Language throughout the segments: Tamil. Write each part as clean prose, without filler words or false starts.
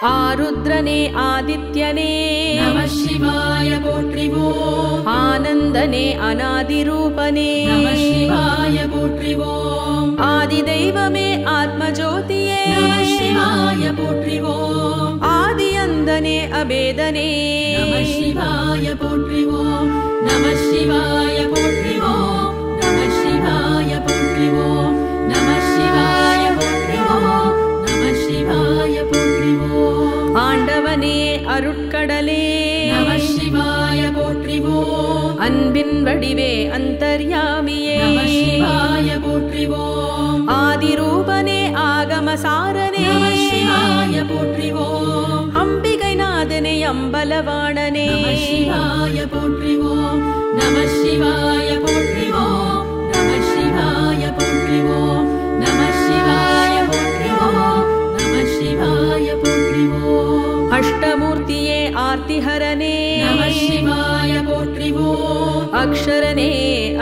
ஆருத்ரனே ஆதித்யனே நம சிவாய போற்றிவோம். ஆனந்தனே அநாதிரூபனே நம சிவாய போற்றிவோம். ஆதி தெய்வமே ஆத்மஜோதியே நம சிவாய போற்றிவோம். ஆதி அந்தனே அபேதனே நம சிவாய போற்றிவோம். நம சிவாய போற்றிவோம். நம சிவாய போற்றிவோம். நம சிவாய போற்றிவோம். நம சிவாய போற்றிவோம். ஆண்டவனே அருட்கடலே நம சிவாய போற்றிவோம். அன்பின் வடிவே அந்தர்யாமியே நம சிவாய போற்றிவோம். ஆதிரூபனே ஆகமசாரனே நம சிவாய போற்றிவோம். அம்பிகை நாதனே அம்பலவாணனே நம சிவாய போற்றிவோம். நம சிவாய போற்றிவோம். நம சிவாய போற்றிவோம். நம சிவாய போற்றிவோம். நம சிவாய போற்றிவோம். அஷ்டமூர்த்தியே ஆர்த்திஹரனே நம சிவாய போற்றிவோம். அக்ஷரனே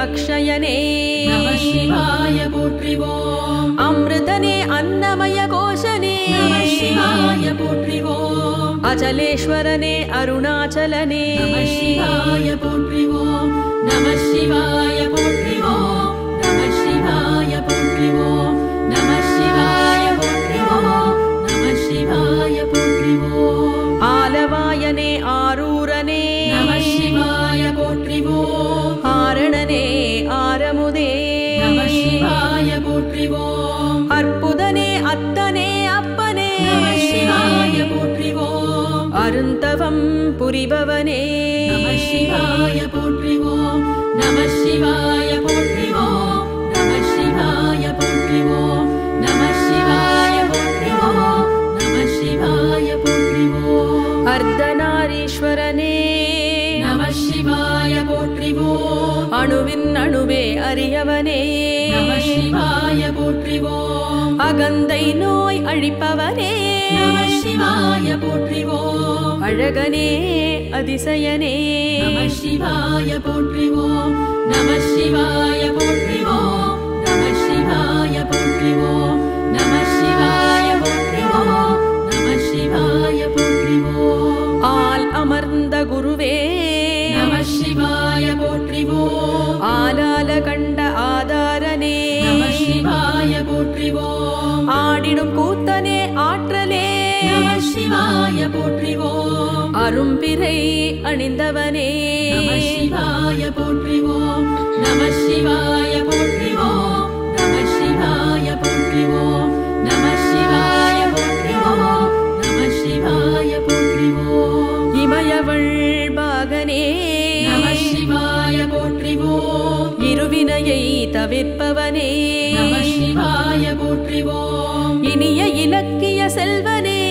அக்ஷயனே நம சிவாய போற்றிவோம். அமிர்தனே அன்னமய கோஷனே நம சிவாய போற்றிவோம். அச்சலேஸ்வரனே அருணாச்சலனே நம சிவாய போற்றிவோம். நம சிவாய போற்றிவோம். நம சிவாய போற்றிவோம். நம சிவாய போற்றிவோம். நம சிவாய போற்றிவோம். ஆலவாயனே ஆரூரனே நம சிவாய போற்றிவோம். ஆரணனே ஆரமுதே நம சிவாய போற்றிவோம். அற்புதனே அத்தனே அப்பனே நம சிவாய போற்றிவோம். அருந்தவம் புரிபவனே நம சிவாய போற்றிவோம். நம சிவாய போற்றிவோம். நம சிவாய போற்றிவோம். நம சிவாய போற்றிவோம். நம சிவாய போற்றிவோம். அர்த்தநாரீஸ்வரனே நம சிவாய போற்றிவோம். அணுவின் அணுவே அறியவனே நம சிவாய போற்றிவோம். அகந்தை நோய் அழிப்பவனே நம சிவாய போற்றிவோம். அழகனே அதிசயனே நம சிவாய போற்றிவோம். நம சிவாய போற்றிவோம். நம சிவாய போற்றிவோம். நம சிவாய போற்றிவோம். நம சிவாய போற்றிவோம். ஆல் அமர்ந்த குருவே நம சிவாய போற்றிவோம். ஆலால கண்ட ஆதாரனே நம சிவாய போற்றிவோம். ஆடிடும் கூத்தனே ஆற்றலே நம சிவாய போற்றிவோம். அரும்பிரை அணிந்தவனே நம சிவாய போற்றிவோம். நம சிவாய போற்றிவோம். நம சிவாய போற்றிவோம். நம சிவாய போற்றிவோம். நம சிவாய போற்றிவோம். இமயவள் பாகனே நம சிவாய போற்றிவோம். இருவினையை தவிர்ப்பவனே நம சிவாய போற்றிவோம். இனிய இலக்கிய செல்வனே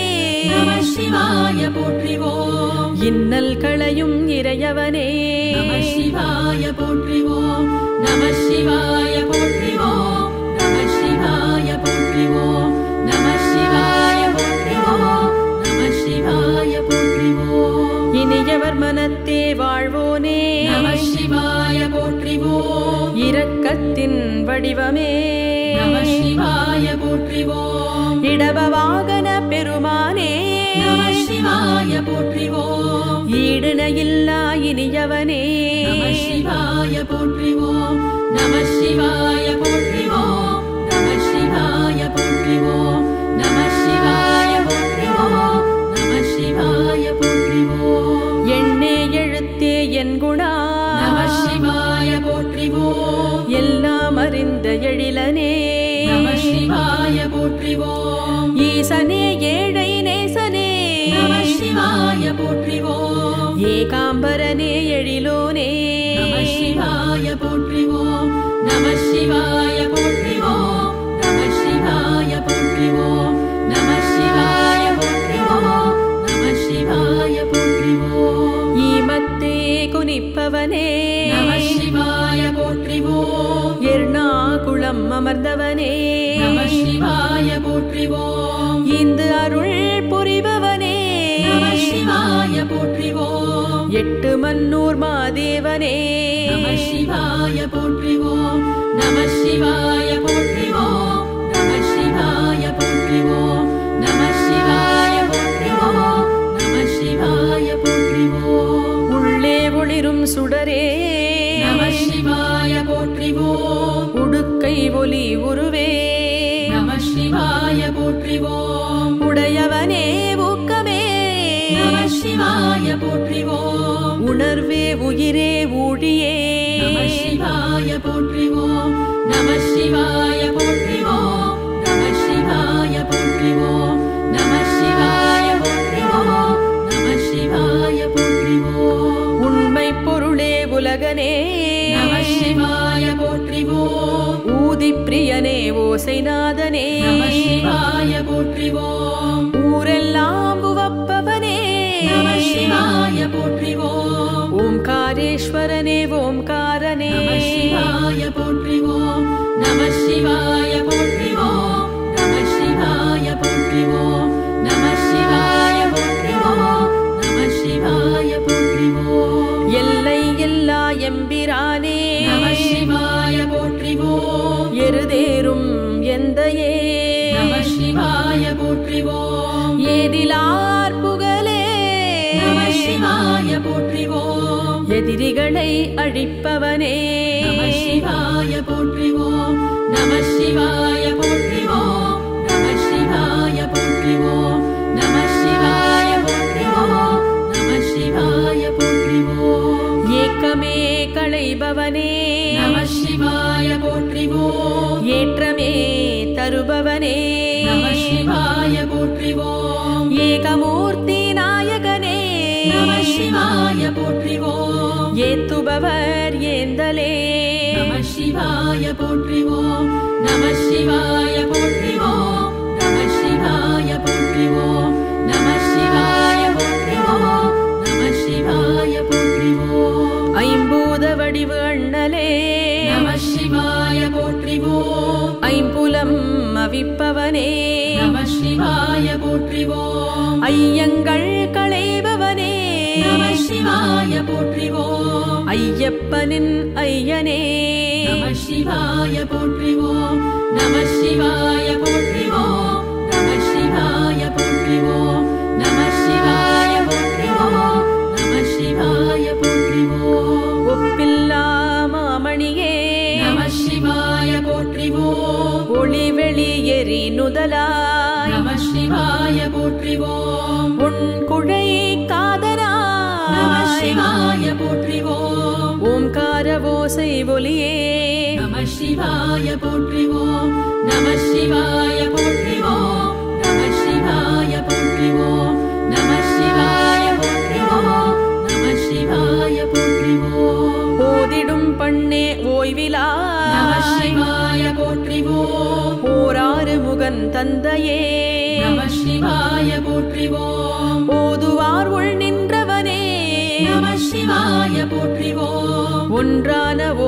நம சிவாய போற்றிவோம். இன்னல் களையும் இறையவனே நம சிவாய போற்றிவோம். நம சிவாய போற்றிவோம். நம சிவாய போற்றிவோம். நம சிவாய போற்றிவோம். நம சிவாய போற்றிவோம். இனியவர் மனத்தே வாழ்வோனே நம சிவாய போற்றிவோம். இரக்கத்தின் வடிவமே நம சிவாய போற்றிவோம். இடப வாகன பெருமானே நம சிவாய போற்றிவோம். ஈடுணையில்லா இனியவனே நம சிவாய போற்றிவோம். நம சிவாய போற்றிவோம். நம சிவாய போற்றிவோம். நம சிவாய போற்றிவோம். நம சிவாய போற்றிவோம். எண்ணே எழுத்தே என் குணா நம சிவாய போற்றிவோம். எல்லாம் அறிந்த எழிலனே நம சிவாய போற்றிவோம். ஈசனே ஏழை நேசனே நம சிவாய போற்றிவோம். ஏகாம்பரனே எழிலோனே நம சிவாய போற்றிவோம். நம சிவாய போற்றிவோம். நம சிவாய போற்றிவோம். நம சிவாய போற்றிவோம். நம சிவாய போற்றிவோம். ஈமத்தே குனிப்பவனே நம சிவாய போற்றிவோம். எர்ணாகுளம் அமர்ந்தவனே நம சிவாய போற்றிவோம். இந்து அருள் புரிபவனே நம சிவாய போற்றிவோம். எட்டு மன்னூர் மாதேவனே நம சிவாய போற்றிவோம். நம சிவாய போற்றிவோம். நம சிவாய போற்றிவோம். நம சிவாய போற்றிவோம். போற்றிவோம் உடையவனே ஊக்கமே நம சிவாய போற்றிவோம் உணர்வே உயிரே ஊழியே நம சிவாய போற்றிவோம் நம சிவாய போற்றிவோம் நம சிவாய போற்றிவோம் நம சிவாய போற்றிவோம் நம சிவாய போற்றிவோம் உண்மை பொருளே உலகனே நம சிவாய போற்றிவோம் ஊதி பிரியனே ஓசைநாதனே நம சிவாய போற்றிவோம் ஊரெல்லாம் உவப்பவனே நம சிவாய போற்றிவோம் ஓம்காரேஸ்வரனே ஓம்காரனே நம சிவாய போற்றிவோம் நம சிவாய போற்றிவோம் நம சிவாய போற்றிவோம் நம சிவாய போற்றிவோம் நம சிவாய போற்றிவோம் எல்லை எல்லா எம்பிரானே நம சிவாய போற்றிவோம் எருதேறும் எந்தையே நம சிவாய போற்றிவோம் ஏதிலார் புகழே நம சிவாய போற்றிவோம் எதிரிகளை அழிப்பவனே நம சிவாய போற்றிவோம் நம சிவாய போற்றிவோம் நம சிவாய போற்றிவோம் நம சிவாய போற்றிவோம் நம சிவாய போற்றிவோம் ஏக்கமே களைபவனே நம சிவாய போற்றிவோம் ஏற்றமே தருபவனே நம சிவாய போற்றிவோம் ஏகமூர்த்தி நாயகனே நம சிவாய போற்றிவோம் ஏத்துபவர் ஏந்தலே நம சிவாய போற்றிவோம் நம சிவாய போற்றிவோம் நம சிவாய போற்றிவோம் நம சிவாய போற்றிவோம் நம சிவாய போற்றிவோம் ஐம்பூத வடிவு அண்ணலே நம சிவாய போற்றிவோம் ஐம்புலம் அவிப்பவனே நம சிவாய போற்றிவோம் ஐயங்கள் களைபவனே நம சிவாய போற்றிவோம் ஐயப்பனின் ஐயனே நம சிவாய போற்றிவோம் நம சிவாய போற்றிவோம் நம சிவாய போற்றிவோம் நம சிவாய போற்றிவோம் நம சிவாய போற்றிவோம் ஒப்பில்லா மாமணியே நம சிவாய போற்றிவோம் ஒளிவெளி எரி நுதலாய் நம சிவாய போற்றிவோம் உன் குழை காதரா நம சிவாய போற்றிவோம் ஓம்கார ஓசை ஒலியே நம சிவாய போற்றிவோம் நம சிவாய போற்றிவோம் நம சிவாய போற்றிவோம் நம சிவாய போற்றிவோம் நம சிவாய போற்றிவோம் ஓதிடும் பண்ணே ஓய்விலா நம சிவாய போற்றிவோம் ஓராறு முகன் தந்தையே நம சிவாய போற்றிவோம் ஓதுவார் உள் நின்றவனே நம சிவாய போற்றிவோம் ஒன்றான நம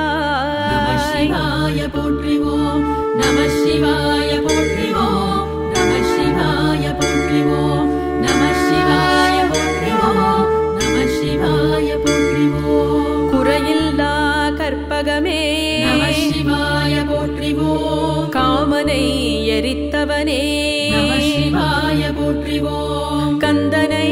ஓவியத்தாய் சிவாய போற்றிவோம் நம சிவாய போற்றிவோம் நம சிவாய போற்றிவோம் நம சிவாய போற்றிவோம் நம சிவாய போற்றிவோம் குறையில்லா கற்பகமே நம சிவாய போற்றிவோம் காமனை எரித்தவனே நம சிவாய போற்றிவோம் கந்தனை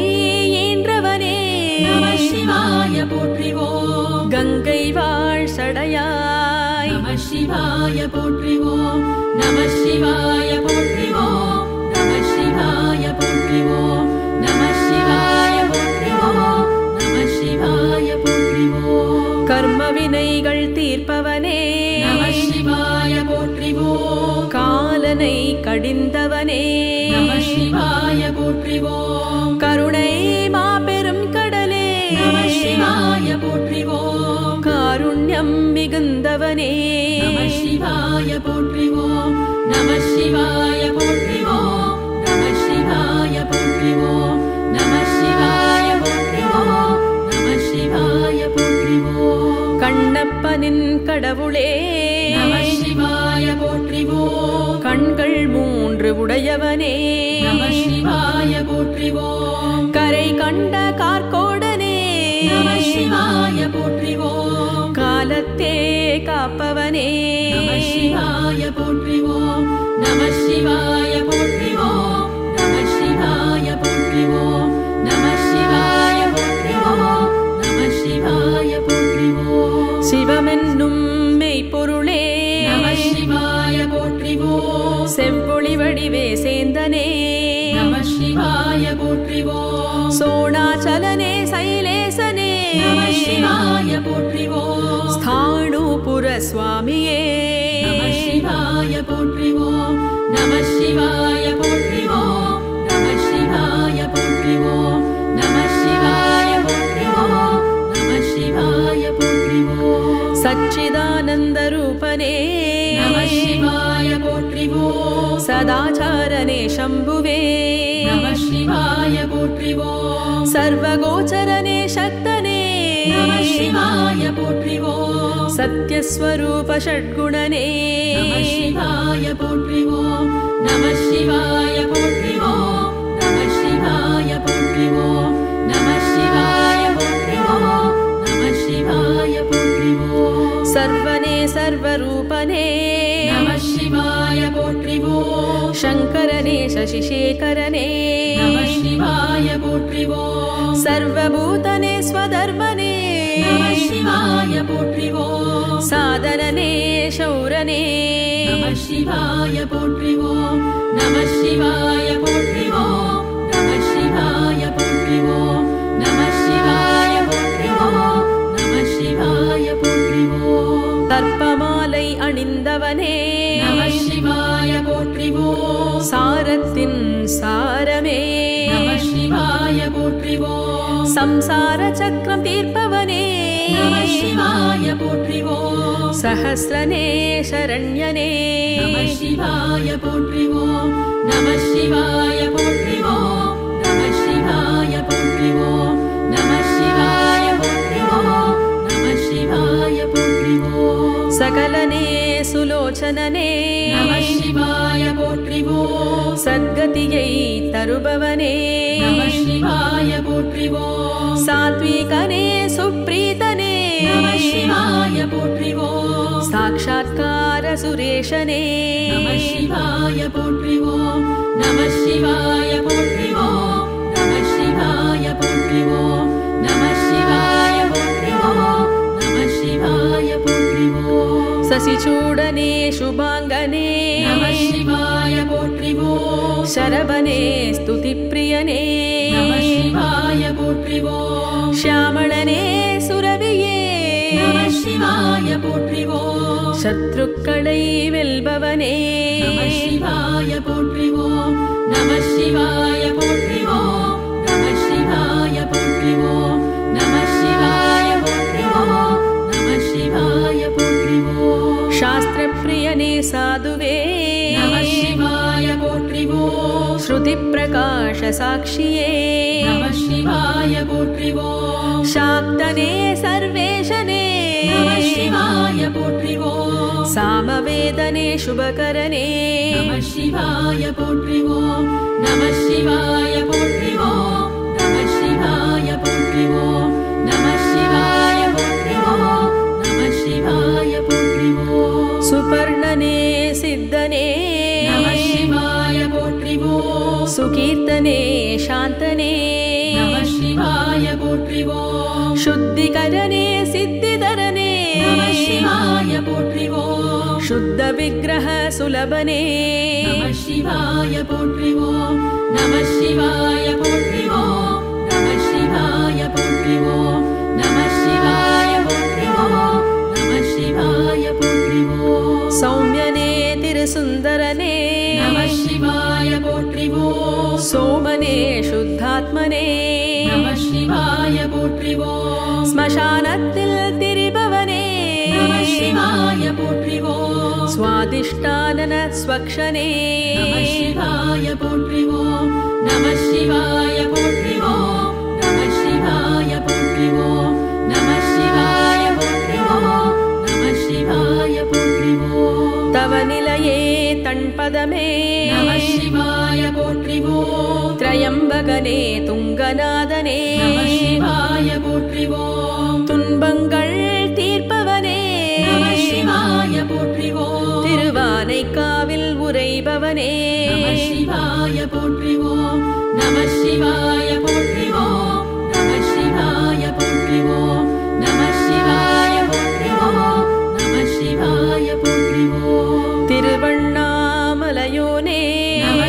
ஈன்றவனே நம சிவாய போற்றிவோம் கங்கை வாழ் சடையாய் நம சிவாய போற்றிவோம் நம சிவாய போற்றிவோம் நம சிவாய போற்றிவோம் நம சிவாய போற்றிவோம் நம சிவாய போற்றிவோம் கர்ம வினைகள் தீர்ப்பவனே நம சிவாய போற்றிவோம் காலனை கடிந்தவனே நம சிவாய போற்றிவோம் கருணை மாபெரும் கடலே நம சிவாய போற்றிவோம் காருண்யம் மிகுந்தவனே நம சிவாய போற்றிவோம் நம சிவாய போற்றிவோம் நம சிவாய போற்றிவோம் நம சிவாய போற்றிவோம் நம சிவாய போற்றிவோம் கண்ணப்பனின் கடவுளே நம சிவாய போற்றிவோம் கண்கள் மூன்று உடையவனே நம சிவாய போற்றிவோம் கரை கண்ட கார்கோடனே நம சிவாய போற்றிவோம் காலத்தே காப்பவனே நம சிவாய போற்றிவோம் நம சிவாய போற்றிவோம் நம சிவாய போற்றிவோம் நம சிவாய போற்றிவோம் நம சிவாய போற்றிவோம் சிவமென்னும் மெய்ப்பொருளே நம சிவாய போற்றிவோம் செவ்வொளி வடிவே சேந்தனே நம சிவாய போற்றிவோம் சோணாச்சலனே சைலேசனே நம சிவாய போற்றிவோம் ஸ்தாணூபுர சுவாமியே நம சிவாய போற்றிவோம் நம சிவாய போற்றிவோம் நம சிவாய போற்றிவோம் நம சிவாய போற்றிவோம் நம சிவாய போற்றிவோம் சச்சிதானந்த ரூபனே நம சிவாய போற்றிவோம் சதாச்சாரனே சம்புவே நம சிவாய போற்றிவோம் சர்வகோச்சரனே சக்தனே நம சிவாய போற்றிவோம் சத்யஸ்வரூப ஷட்குணனே நம சிவாய போற்றிவோம் நம சிவாய போற்றிவோம் நம சிவாய போற்றிவோம் நம சிவாய போற்றிவோம் நம சிவாய போற்றிவோம் சர்வனே சர்வரூபனே நம சிவாய போற்றிவோம் சங்கரனே சசிசேகரனே நம சிவாய போற்றிவோம் சர்வபூதனே ஸ்வதர்மனே நம சிவாய போற்றிவோம் சாதனனே சௌரனே நம சிவாய போற்றிவோம் நம சிவாய போற்றிவோம் நம சிவாய போற்றிவோம் நம சிவாய போற்றிவோம் நம சிவாய போற்றிவோம் தர்ப்பமாலை அணிந்தவனே நம சிவாய போற்றிவோம் சாரத்தின் சாரமே நம சிவாய போற்றிவோம் சம்சார சக்கரம் தீர்ப்பவனே நம சிவாய போற்றிவோம் சஹஸ்ரனே சரண்யனே நம சிவாய போற்றிவோம் நம சிவாய போற்றிவோம் நம சிவாய போற்றிவோம் நம சிவாய போற்றிவோம் நம சிவாய போற்றிவோம் சகலனே சுலோச்சனனே நம சிவாய போற்றிவோம் சத்கதியை தருபவனே நம சிவாய போற்றிவோம் சாத்விகனே சுப்ரீதனே நம சிவாய போற்றிவோம் சாக்ஷாத்கார சுரேஷனே நம சிவாய போற்றிவோம் நம சிவாய போற்றிவோம் நம சிவாய போற்றிவோம் நம சிவாய போற்றிவோம் நம சிவாய போற்றிவோம் சசிச்சூடனே சுபாங்கனே நம சிவாய போற்றிவோம் சரபனே ஸ்துதிப்ரியனே நம சிவாய போற்றிவோம் ஷியாமளனே சுரவியே நம சிவாய போற்றிவோம் சத்ருக்களை வெல்பவனே நம சிவாய போற்றிவோம் நம சிவாய போற்றிவோம் நம சிவாய போற்றிவோம் நம சிவாய போற்றிவோம் நம சிவாய போற்றிவோம் சாஸ்திரப்பிரியனே சாதுவே நம சிவாய போற்றிவோம் ஸ்ருதி பிரகாஷ சாட்சியே நம சிவாய போற்றிவோம் சாக்தனே சர்வேஷனே நம சிவாய போற்றிவோம் சாமவேதனே சுபகரனே நம சிவாய போற்றிவோம் நம சிவாய போற்றிவோம் நம சிவாய போற்றிவோம் நம சிவாய போற்றிவோம் நம சிவாய போற்றிவோம் சுபர்ணனே சித்தனே நம சிவாய போற்றிவோம் சுகீர்த்தனே சாந்தனே நம சிவாய போற்றிவோம் शुद्धिकरणे सिद्धिधरणे நம சிவாய போற்றிவோம் शुद्ध विग्रह सुलभने நம சிவாய போற்றிவோம் நம சிவாய போற்றிவோம் நம சிவாய போற்றிவோம் நம சிவாய போற்றிவோம் நம சிவாய போற்றிவோம் सौम्यने तिरुसुन्दरने நம சிவாய போற்றிவோம் सोमने शुद्धात्मने நம சிவாய போற்றிவோம் श्मशानत्तिल तिरिभवने நம சிவாய போற்றிவோம் स्वादिष्टानन स्वक्षने நம சிவாய போற்றிவோம் நம சிவாய போற்றிவோம் நம சிவாய போற்றிவோம் நம சிவாய போற்றிவோம் நம சிவாய போற்றிவோம் तव निलये तण्पदमे நம சிவாய போற்றிவோம் त्रयम्बकने तुङ्गनादने நம சிவாய போற்றிவோம் துன்பங்கள் தீர்ப்பவனே நம சிவாய போற்றிவோம் திருவானைக்காவில் உறைபவனே நம சிவாய போற்றிவோம் நம சிவாய போற்றிவோம் நம சிவாய போற்றிவோம் நம சிவாய போற்றிவோம் நம சிவாய போற்றிவோம் திருவண்ணாமலையோனே நம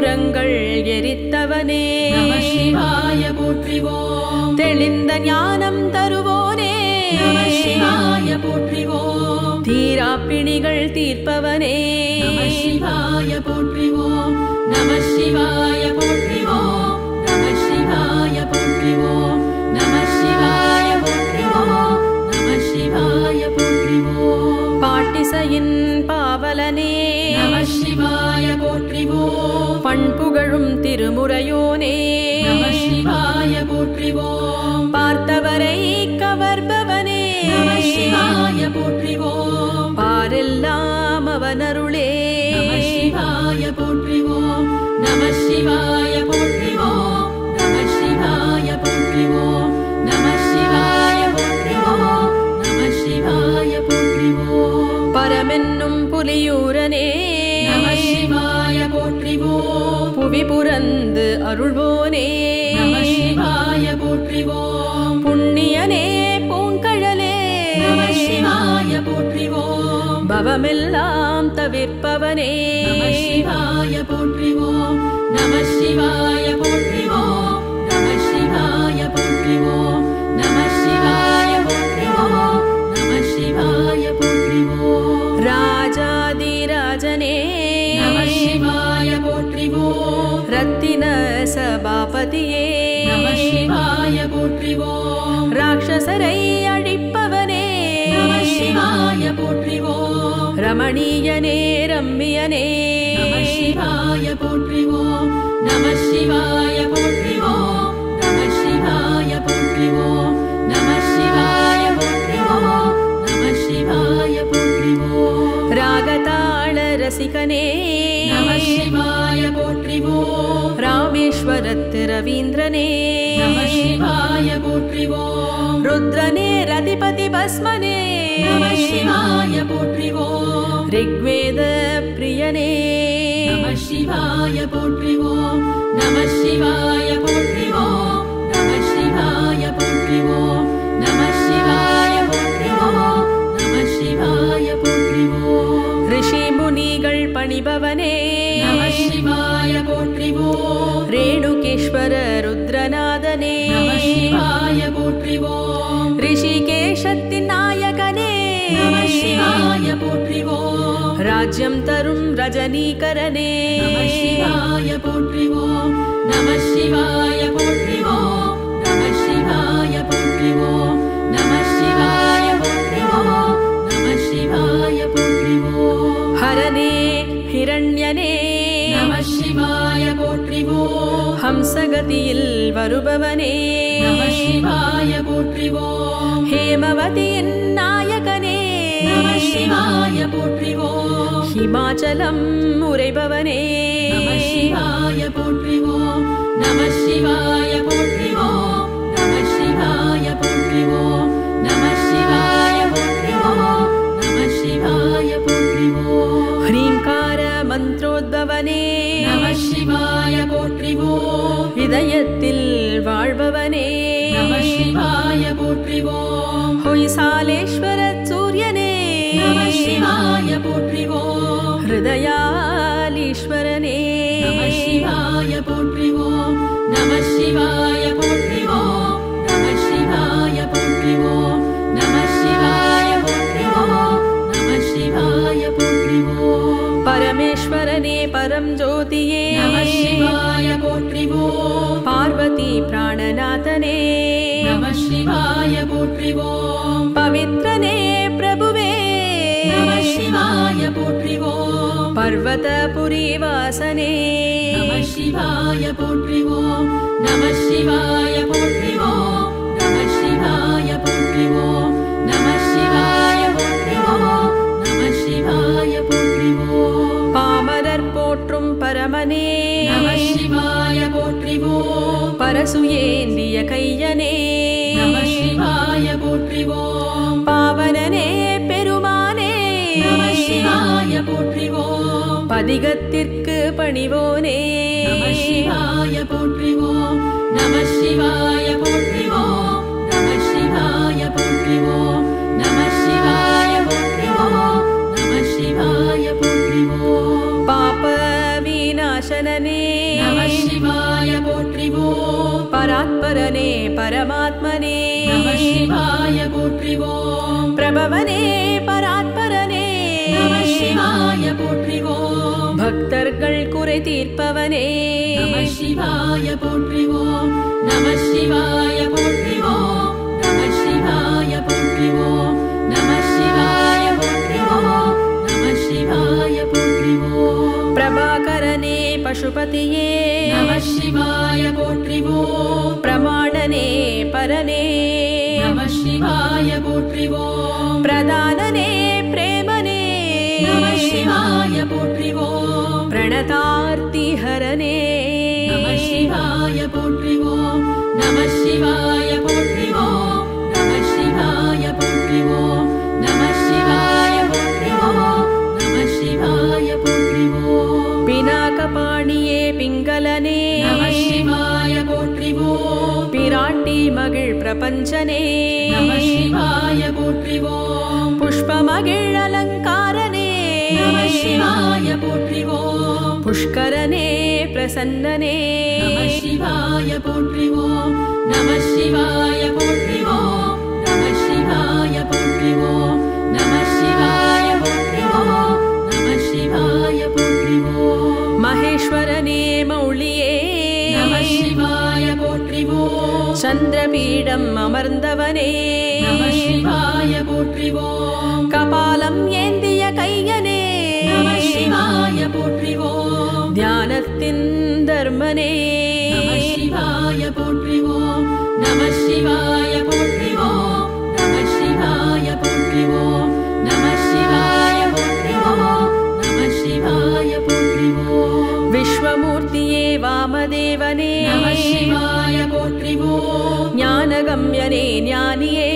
புறங்கள் எரித்தவனே நம சிவாய போற்றிவோம் தெளிந்த ஞானம் தருவோனே நம சிவாய போற்றிவோம் தீரா பிணிகள் தீர்ப்பவனே நம சிவாய போற்றிவோம் நம சிவாய போற்றிவோம் நம சிவாய போற்றிவோம் நம சிவாய போற்றிவோம் நம சிவாய போற்றிவோம் பாட்டிசையின் பாவலனே நம சிவாய போற்றிவோம் பண்புகழும் திருமுறையோனே நம சிவாய போற்றிவோம் பார்த்தவரை கவர்பவனே நம சிவாய போற்றிவோம் பாரெல்லாம் அவனருளே நம சிவாய போற்றிவோம் நம சிவாய போற்றிவோம் நம சிவாய போற்றிவோம் நம சிவாய போற்றிவோம் நம சிவாய போற்றிவோம் பரமென்னும் புலியூரனே நம சிவாய போற்றிவோம் புவி புரந்து அருள்வோனே நம சிவாய போற்றிவோம் புண்ணியனே பூங்கழலே நம சிவாய போற்றிவோம் பவமெல்லாம் தவிர்ப்பவனே நம சிவாய போற்றிவோம் நம சிவாய போற்றிவோம் நம சிவாய போற்றிவோம் நம சிவாய போற்றிவோம் நம சிவாய போற்றிவோம் ராஜாதிராஜனே நம சிவாய போற்றிவோம் ரத்தின சபாபதியே நம சிவாய போற்றிவோம் ராட்சசரை அழிப்பவனே நம சிவாய போற்றிவோம் ரமணீயனே ரம்மியனே நம சிவாய போற்றிவோம் நம சிவாய போற்றிவோம் நம சிவாய போற்றிவோம் நம சிவாய போற்றிவோம் நம சிவாய போற்றிவோம் ராகதாள ரசிகனே நம சிவாய போற்றிவோம் ராமேஸ்வரத்து ரவீந்திரனே நம சிவாய போற்றிவோம் ருத்ரனே ரதிபதி பஸ்மனே நம சிவாய போற்றிவோம் ரிக்வேத பிரியனே நம சிவாய போற்றிவோம் நம சிவாய போற்றிவோம் நம சிவாய போற்றிவோம் நம சிவாய போற்றிவோம் நம சிவாய போற்றிவோம் ரிஷி முனிகள் பணிபவனே நம சிவாய போற்றிவோம் ரேணுகேஸ்வர ருத்ரநாதனே நம சிவாய போற்றிவோம் ரிஷிகேஷத்தின் நாயகனே நம சிவாய போற்றிவோம் ராஜ்யம் தரும் ரஜனீகரனே நம சிவாய போற்றிவோம் நம சிவாய போற்றிவோம் நம சிவாய போற்றிவோம் நம சிவாய போற்றிவோம் நம சிவாய போற்றிவோம் ஹரனே ஹிரண்யனே நம சிவாய போற்றிவோம் ஹம்சகதியில் வருபவனே நம சிவாய போற்றிவோம் ஹேமவதியின் நாயகனே நம சிவாய போற்றிவோம் ஹிமாச்சலம் உரைபவனே நம சிவாய போற்றிவோம் நம சிவாய போற்றிவோம் நம சிவாய போற்றிவோம் நம சிவாய போற்றிவோம் நம சிவாய போற்றிவோம் ஹ்ரீங்கார மந்திரோத்பவனே நம சிவாய போற்றிவோம் இதயத்தில் வாழ்பவனே நம சிவாய போற்றிவோம் ஹொய்சாலேஸ்வர சூரியனே நம சிவாய போற்றிவோம் ஹிருதயாலீஸ்வரனே நம சிவாய போற்றிவோம் நம சிவாய போற்றிவோம் நம சிவாய போற்றிவோம் நம சிவாய போற்றிவோம் நம சிவாய போற்றிவோம் பரமேஸ்வரனே பரம் ஜோதியே நம சிவாய போற்றிவோம் பார்வதி பிராணநாதனே நம சிவாய போற்றிவோம் பவித்ரனே பிரபுவே நம சிவாய போற்றிவோம் பர்வதபுரி வாசனே நம சிவாய போற்றிவோம் நம சிவாய போற்றிவோம் நம சிவாய போற்றிவோம் நம சிவாய போற்றிவோம் நம சிவாய போற்றிவோம் பாமரர் போற்றும் பரமனே நம சிவாய போற்றிவோம் பரசுயேந்திய கையனே நம சிவாய போற்றிவோம் பாவனனே பெருமானே நம சிவாய போற்றிவோம் பதிகத்திற்கு பணிவோனே நம சிவாய போற்றிவோம் நம சிவாய போற்றிவோம் நம சிவாய போற்றிவோம் நம சிவாய போற்றிவோம் நம சிவாய போற்றிவோம் பாப விநாசனனே பராத்பரனே பரமாத்மனே நம சிவாய போற்றிவோம் பிரபவனே பராத்பரனே நம சிவாய போற்றிவோம் பக்தர்கள் குறை தீர்ப்பவனே நம சிவாய போற்றிவோம் நம சிவாய போற்றிவோம் நம சிவாய போற்றிவோம் நம சிவாய போற்றிவோம் நம சிவாய போற்றிவோம் பிரபாகரனே பசுபதியே நம சிவாய போற்றிவோம் பிரமாணனே பரனே நம சிவாய போற்றிவோம் பிரதானனே பிரேமனே நம சிவாய போற்றிவோம் பிரணதார்த்தி ஹரனே நம சிவாய போற்றிவோம் நம சிவாய போற்றிவோம் நம சிவாய போற்றிவோம் நம சிவாய போற்றிவோம் நம சிவாய போற்றிவோம் பினாகபாணியே பிங்களனே நம சிவாய போற்றிவோம் பிராட்டி மகிழ் பிரபஞ்சனே நம சிவாய போற்றிவோம் புஷ்பமகிழ் அலங்காரனே நம சிவாய போற்றிவோம் புஷ்கரனே பிரசன்னனே நம சிவாய போற்றிவோம் நம சிவாய போற்றிவோம் நம சிவாய போற்றிவோம் நம சிவாய போற்றிவோம் நம சிவாய போற்றிவோம் மகேஸ்வரனே மௌளியே நம சிவாய போற்றிவோம் சந்திரபீடம் அமர்ந்தவனே நம சிவாய போற்றிவோம் கபாலம் ஏந்திய கையனே நம சிவாய போற்றிவோம் தியானத்தின் தர்மனே நம சிவாய போற்றிவோம் நம சிவாய போற்றிவோம் நம சிவாய போற்றிவோம் நம சிவாய போற்றிவோம் நம சிவாய போற்றிவோம் விஸ்வமூர்த்தியே வாமதேவனே நம சிவாய போற்றிவோம் ஞானகம்யனே ஞானியே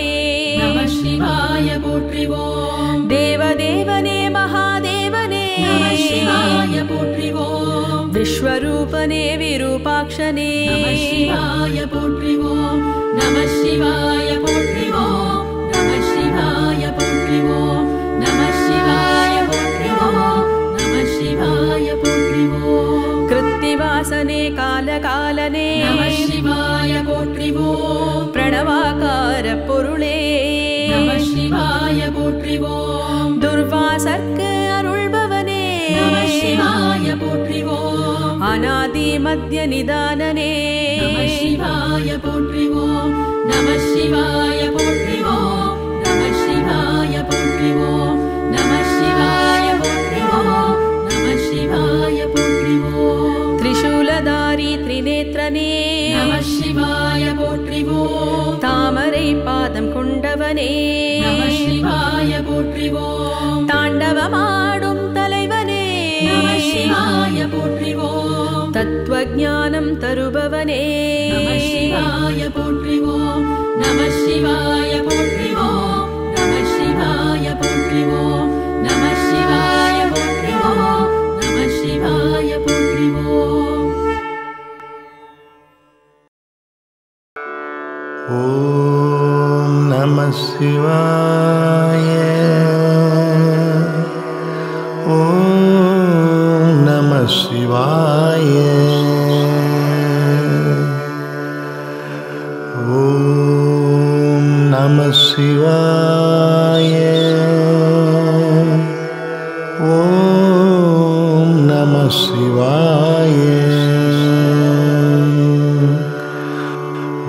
நம சிவாய போற்றிவோம் தேவதேவனே மகாதேவனே நம சிவாய போற்றிவோம் விஸ்வரூபனே விரூபாக்ஷனே நம சிவாய போற்றிவோம் நம சிவாய போற்றிவோம் நம சிவாய போற்றிவோம் நம சிவாய போற்றிவோம் நம சிவாய போற்றிவோம் கிருத்திவாசனே காலகாலனே நம சிவாய போற்றிவோம் பிரணவாகார பொருளே நம சிவாய போற்றிவோம் துர்வாசர்க்கு அருள்பவனே நம சிவாய போற்றிவோம் அநாதி மத்திய நிதானனே நம சிவாய போற்றிவோம் நம சிவாய போற்றிவோம் நம சிவாய போற்றிவோம் நம சிவாய போற்றிவோம் நம சிவாய போற்றிவோம் திரிசூலதாரி திரிநேத்ரனே நம சிவாய போற்றிவோம் தாமரை பாதம் கொண்டவனே நம சிவாய போற்றிவோம் தாண்டவமாடும் தலைவனே நம சிவாய போற்றிவோம் தத்துவஞானம் தருபவனே நம சிவாய போற்றிவோம் நம சிவாய போற்றிவோம் நம சிவாய போற்றிவோம் நம சிவாய போற்றிவோம் நம சிவாய போற்றிவோம் ஓம் நம சிவாய ஓம் நம சிவாய ஓம் நம சிவாய ஓம் நம சிவாய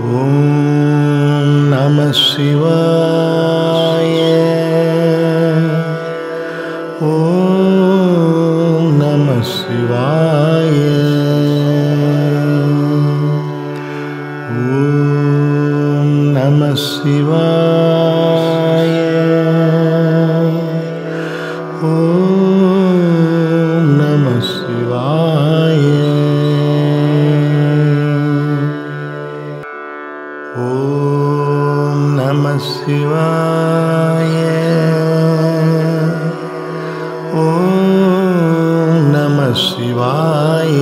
ஓம் நம சிவாய ஓம் நம சிவாய ஓம் நம சிவாய ஓம் நம சிவாய ஓம் நம சிவாய ஓம் நம சிவாய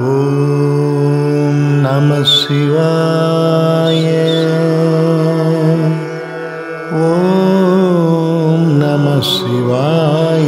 ஓம் நம சிவாய ஓம் நம சிவாய